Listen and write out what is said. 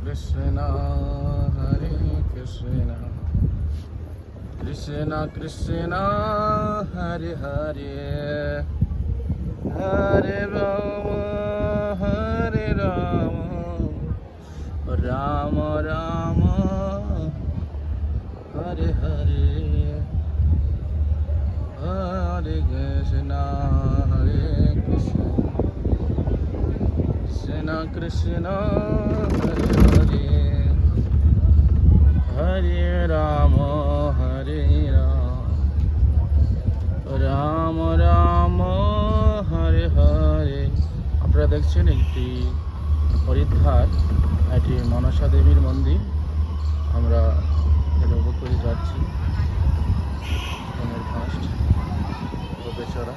Krishna, Hare Krishna, Krishna Krishna, Hare Hare, Hare Rama, Hare Rama, Rama Rama, Hare Hare, Hare Krishna, Hare Krishna, Krishna Krishna, Hare Hare, Hare Rama, Hare Rama, Rama Rama, Hare Hare। আপনারা দেখছেন একটি হরিদ্বার, এটি মনসা দেবীর মন্দির। আমরা এর উপর করে যাচ্ছি ফার্স্ট চড়া।